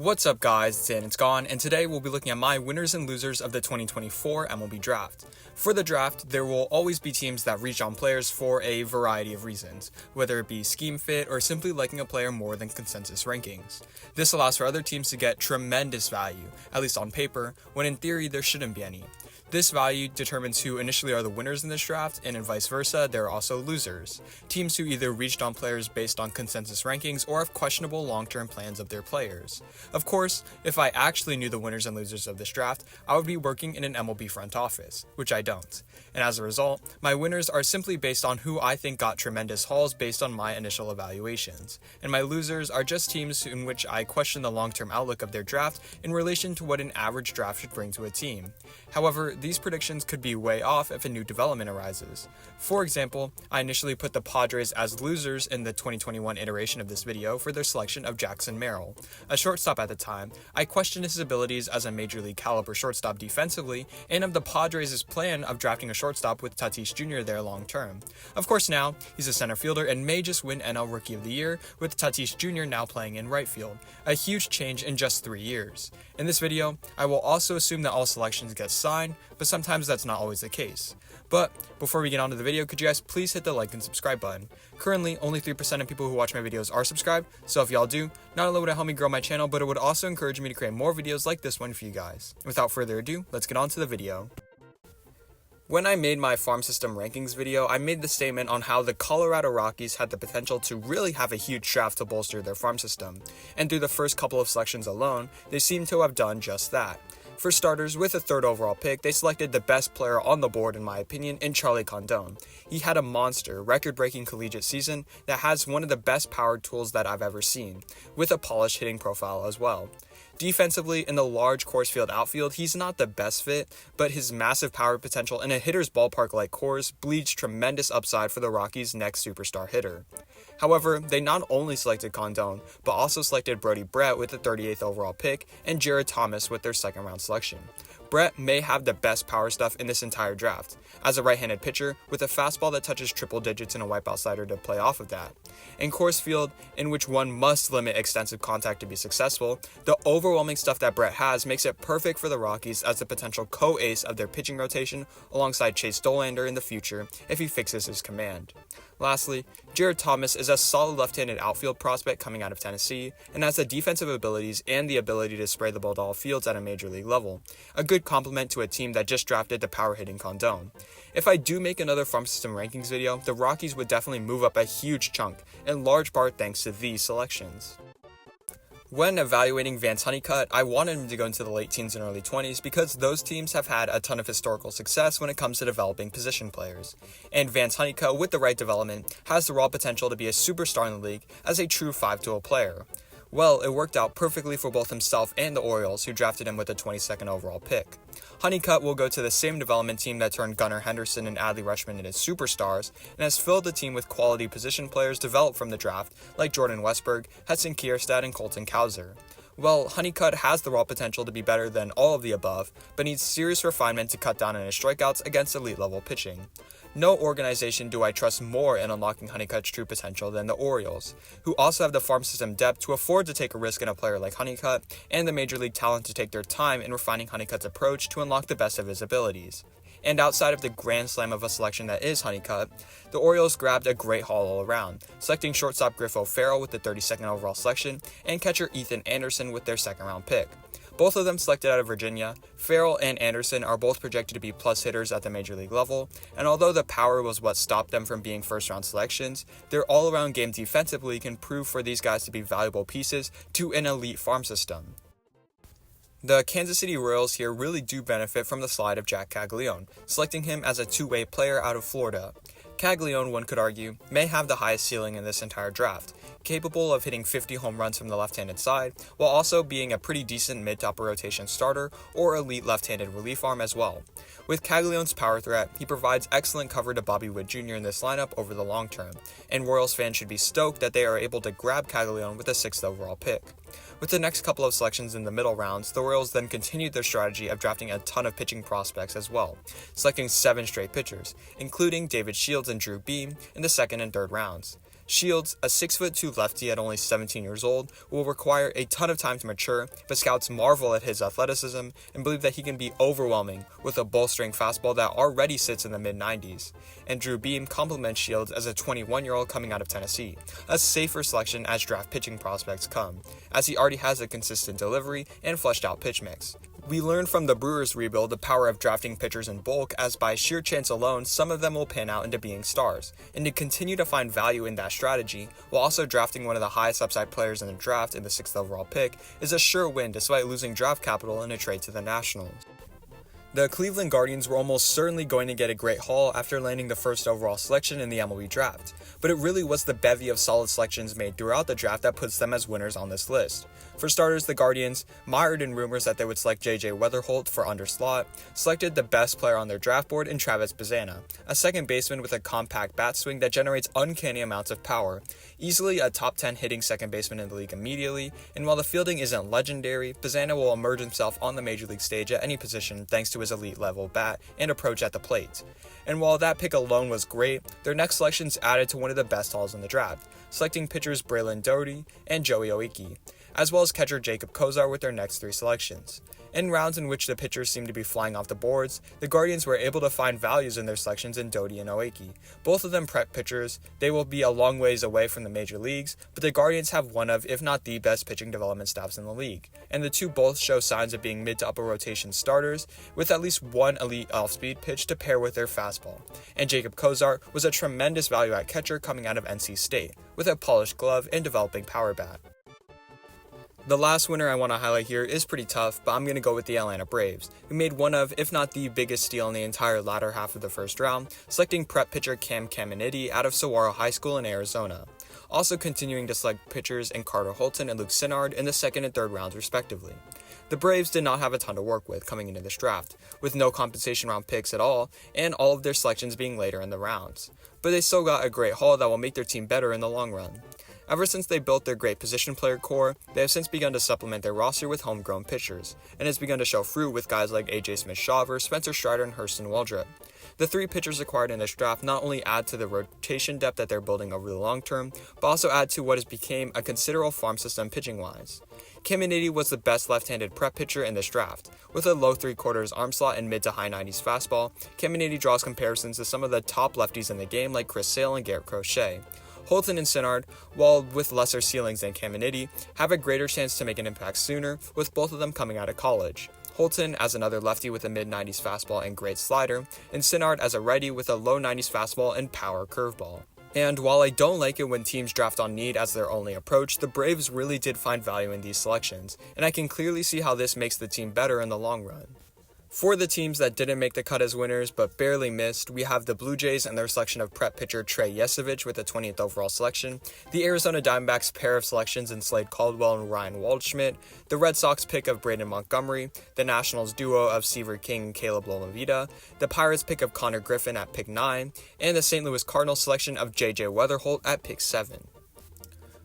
What's up guys, it's Dan, it's Gone, and today we'll be looking at my winners and losers of the 2024 MLB Draft. For the draft, there will always be teams that reach on players for a variety of reasons, whether it be scheme fit or simply liking a player more than consensus rankings. This allows for other teams to get tremendous value, at least on paper, when in theory there shouldn't be any. This value determines who initially are the winners in this draft, and vice versa, there are also losers. Teams who either reached on players based on consensus rankings or have questionable long-term plans of their players. Of course, if I actually knew the winners and losers of this draft, I would be working in an MLB front office, which I don't. And as a result, my winners are simply based on who I think got tremendous hauls based on my initial evaluations, and my losers are just teams in which I question the long-term outlook of their draft in relation to what an average draft should bring to a team. However, these predictions could be way off if a new development arises. For example, I initially put the Padres as losers in the 2021 iteration of this video for their selection of Jackson Merrill. A shortstop at the time, I questioned his abilities as a major league caliber shortstop defensively and of the Padres' plan of drafting a shortstop with Tatis Jr. there long term. Of course now, he's a center fielder and may just win NL Rookie of the Year with Tatis Jr. now playing in right field. A huge change in just 3 years. In this video, I will also assume that all selections get signed, but sometimes that's not always the case. But before we get on to the video, could you guys please hit the like and subscribe button? Currently, only 3% of people who watch my videos are subscribed, so if y'all do, not only would it help me grow my channel, but it would also encourage me to create more videos like this one for you guys. Without further ado, let's get on to the video. When I made my farm system rankings video, I made the statement on how the Colorado Rockies had the potential to really have a huge draft to bolster their farm system, and through the first couple of selections alone, they seem to have done just that. For starters, with a third overall pick, they selected the best player on the board in my opinion in Charlie Condon. He had a monster, record-breaking collegiate season that has one of the best powered tools that I've ever seen, with a polished hitting profile as well. Defensively, in the large Coors Field outfield, he's not the best fit, but his massive power potential in a hitter's ballpark like Coors bleeds tremendous upside for the Rockies' next superstar hitter. However, they not only selected Condon, but also selected Brody Brett with the 38th overall pick and Jared Thomas with their second round selection. Brett may have the best power stuff in this entire draft, as a right-handed pitcher with a fastball that touches triple digits and a wipeout slider to play off of that. In Coors Field, in which one must limit extensive contact to be successful, the overwhelming stuff that Brett has makes it perfect for the Rockies as the potential co-ace of their pitching rotation alongside Chase Dollander in the future if he fixes his command. Lastly, Jared Thomas is a solid left-handed outfield prospect coming out of Tennessee and has the defensive abilities and the ability to spray the ball to all fields at a major league level, a good complement to a team that just drafted the power-hitting Condon. If I do make another farm system rankings video, the Rockies would definitely move up a huge chunk, in large part thanks to these selections. When evaluating Vance Honeycutt, I wanted him to go into the late teens and early 20s because those teams have had a ton of historical success when it comes to developing position players. And Vance Honeycutt, with the right development, has the raw potential to be a superstar in the league as a true 5-tool player. Well, it worked out perfectly for both himself and the Orioles, who drafted him with the 22nd overall pick. Honeycutt will go to the same development team that turned Gunnar Henderson and Adley Rutschman into superstars, and has filled the team with quality position players developed from the draft, like Jordan Westburg, Hudson Kierstad, and Colton Cowser. Well, Honeycutt has the raw potential to be better than all of the above, but needs serious refinement to cut down on his strikeouts against elite-level pitching. No organization do I trust more in unlocking Honeycutt's true potential than the Orioles, who also have the farm system depth to afford to take a risk in a player like Honeycutt, and the major league talent to take their time in refining Honeycutt's approach to unlock the best of his abilities. And outside of the grand slam of a selection that is Honeycutt, the Orioles grabbed a great haul all around, selecting shortstop Griff O'Farrell with the 32nd overall selection, and catcher Ethan Anderson with their second round pick. Both of them selected out of Virginia, Farrell and Anderson are both projected to be plus hitters at the major league level, and although the power was what stopped them from being first-round selections, their all-around game defensively can prove for these guys to be valuable pieces to an elite farm system. The Kansas City Royals here really do benefit from the slide of Jack Caglione, selecting him as a two-way player out of Florida. Caglione, one could argue, may have the highest ceiling in this entire draft, capable of hitting 50 home runs from the left-handed side, while also being a pretty decent mid-to-upper rotation starter or elite left-handed relief arm as well. With Caglione's power threat, he provides excellent cover to Bobby Witt Jr. in this lineup over the long term, and Royals fans should be stoked that they are able to grab Caglione with a 6th overall pick. With the next couple of selections in the middle rounds, the Orioles then continued their strategy of drafting a ton of pitching prospects as well, selecting 7 straight pitchers, including David Shields and Drew Beam in the second and third rounds. Shields, a 6'2" lefty at only 17 years old, will require a ton of time to mature, but scouts marvel at his athleticism and believe that he can be overwhelming with a bolstering fastball that already sits in the mid-90s. And Drew Beam compliments Shields as a 21-year-old coming out of Tennessee, a safer selection as draft pitching prospects come, as he already has a consistent delivery and fleshed-out pitch mix. We learned from the Brewers rebuild the power of drafting pitchers in bulk, as by sheer chance alone, some of them will pan out into being stars, and to continue to find value in that strategy, while also drafting one of the highest upside players in the draft in the 6th overall pick, is a sure win despite losing draft capital in a trade to the Nationals. The Cleveland Guardians were almost certainly going to get a great haul after landing the first overall selection in the MLB draft, but it really was the bevy of solid selections made throughout the draft that puts them as winners on this list. For starters, the Guardians, mired in rumors that they would select J.J. Weatherholt for under slot, selected the best player on their draft board in Travis Bazzana, a second baseman with a compact bat swing that generates uncanny amounts of power, easily a top 10 hitting second baseman in the league immediately, and while the fielding isn't legendary, Bazzana will emerge himself on the major league stage at any position thanks to his elite level bat and approach at the plate. And while that pick alone was great, their next selections added to one of the best hauls in the draft, selecting pitchers Braylon Doty and Joey Oiki, as well as catcher Jacob Kozar with their next 3 selections. In rounds in which the pitchers seemed to be flying off the boards, the Guardians were able to find values in their selections in Doty and Oiki. Both of them prep pitchers. They will be a long ways away from the major leagues, but the Guardians have one of, if not the best pitching development staffs in the league, and the two both show signs of being mid to upper rotation starters, with at least one elite off-speed pitch to pair with their fastball. And Jacob Kozar was a tremendous value at catcher coming out of NC State, with a polished glove and developing power bat. The last winner I want to highlight here is pretty tough, but I'm going to go with the Atlanta Braves, who made one of, if not the biggest steal in the entire latter half of the first round, selecting prep pitcher Cam Caminiti out of Saguaro High School in Arizona. Also continuing to select pitchers in Carter Holton and Luke Sinnard in the 2nd and 3rd rounds respectively. The Braves did not have a ton to work with coming into this draft, with no compensation round picks at all, and all of their selections being later in the rounds. But they still got a great haul that will make their team better in the long run. Ever since they built their great position player core, they have since begun to supplement their roster with homegrown pitchers, and has begun to show fruit with guys like AJ Smith-Shawver, Spencer Strider, and Hurston Waldrop. The 3 pitchers acquired in this draft not only add to the rotation depth that they're building over the long term, but also add to what has become a considerable farm system pitching-wise. Caminiti was the best left-handed prep pitcher in this draft. With a low 3/4 arm slot and mid to high 90s fastball, Caminiti draws comparisons to some of the top lefties in the game like Chris Sale and Garrett Crochet. Holton and Sinnard, while with lesser ceilings than Caminiti, have a greater chance to make an impact sooner, with both of them coming out of college. Holton as another lefty with a mid-90s fastball and great slider, and Sinnard as a righty with a low 90s fastball and power curveball. And while I don't like it when teams draft on need as their only approach, the Braves really did find value in these selections, and I can clearly see how this makes the team better in the long run. For the teams that didn't make the cut as winners but barely missed, we have the Blue Jays and their selection of prep pitcher Trey Yesevich with the 20th overall selection, the Arizona Diamondbacks pair of selections in Slade Caldwell and Ryan Waldschmidt, the Red Sox pick of Braden Montgomery, the Nationals duo of Seaver King and Caleb Lomavita, the Pirates pick of Connor Griffin at pick 9, and the St. Louis Cardinals selection of J.J. Weatherholt at pick 7.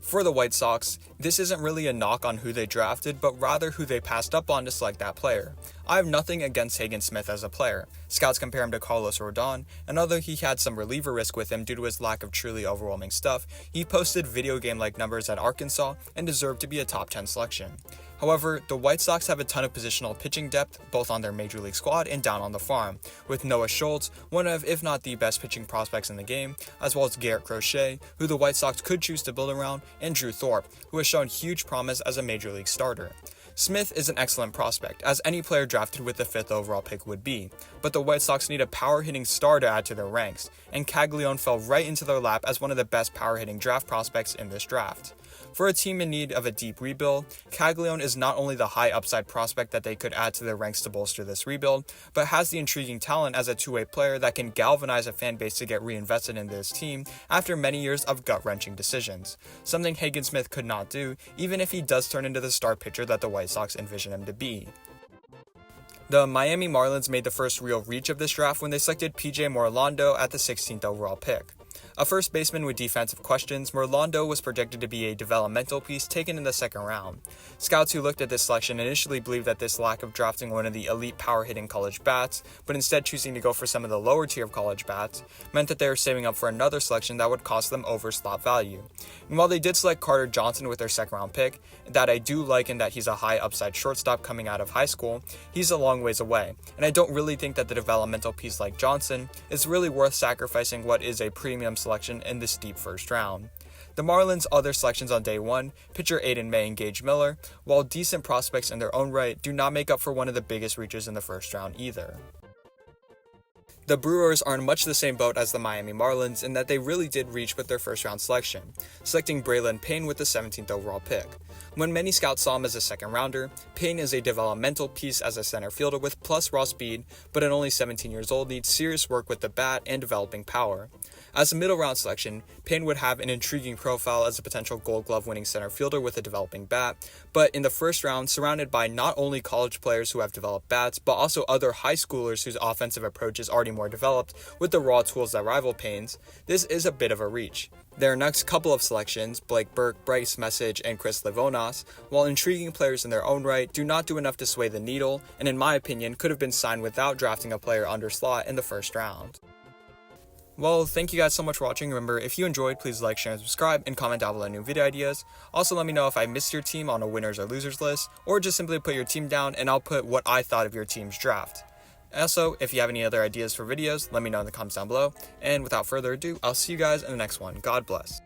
For the White Sox, this isn't really a knock on who they drafted, but rather who they passed up on to select that player. I have nothing against Hagen Smith as a player. Scouts compare him to Carlos Rodon, and although he had some reliever risk with him due to his lack of truly overwhelming stuff, he posted video game-like numbers at Arkansas and deserved to be a top 10 selection. However, the White Sox have a ton of positional pitching depth, both on their major league squad and down on the farm, with Noah Schultz, one of, if not the best pitching prospects in the game, as well as Garrett Crochet, who the White Sox could choose to build around, and Drew Thorpe, who has shown huge promise as a major league starter. Smith is an excellent prospect, as any player drafted with the 5th overall pick would be, but the White Sox need a power-hitting star to add to their ranks, and Caglione fell right into their lap as one of the best power-hitting draft prospects in this draft. For a team in need of a deep rebuild, Caglione is not only the high upside prospect that they could add to their ranks to bolster this rebuild, but has the intriguing talent as a two-way player that can galvanize a fan base to get reinvested in this team after many years of gut-wrenching decisions, something Hagen Smith could not do, even if he does turn into the star pitcher that the White Sox envision him to be. The Miami Marlins made the first real reach of this draft when they selected PJ Morlando at the 16th overall pick. A first baseman with defensive questions, Merlando was projected to be a developmental piece taken in the second round. Scouts who looked at this selection initially believed that this lack of drafting one of the elite power-hitting college bats, but instead choosing to go for some of the lower tier of college bats, meant that they were saving up for another selection that would cost them over slot value. And while they did select Carter Johnson with their second round pick, that I do like in that he's a high upside shortstop coming out of high school, he's a long ways away, and I don't really think that the developmental piece like Johnson is really worth sacrificing what is a premium selection in this deep first round. The Marlins' other selections on day one, pitcher Aiden May and Gage Miller, while decent prospects in their own right, do not make up for one of the biggest reaches in the first round either. The Brewers are in much the same boat as the Miami Marlins in that they really did reach with their first round selection, selecting Braylon Payne with the 17th overall pick. When many scouts saw him as a second rounder, Payne is a developmental piece as a center fielder with plus raw speed, but at only 17 years old needs serious work with the bat and developing power. As a middle round selection, Payne would have an intriguing profile as a potential Gold Glove winning center fielder with a developing bat, but in the first round, surrounded by not only college players who have developed bats, but also other high schoolers whose offensive approach is already more developed with the raw tools that rival Payne's, this is a bit of a reach. Their next couple of selections, Blake Burke, Bryce Message, and Chris Livonas, while intriguing players in their own right, do not do enough to sway the needle, and in my opinion, could have been signed without drafting a player under slot in the first round. Well, thank you guys so much for watching. Remember, if you enjoyed, please like, share, and subscribe, and comment down below new video ideas. Also, let me know if I missed your team on a winners or losers list, or just simply put your team down and I'll put what I thought of your team's draft. Also, if you have any other ideas for videos, let me know in the comments down below. And without further ado, I'll see you guys in the next one. God bless.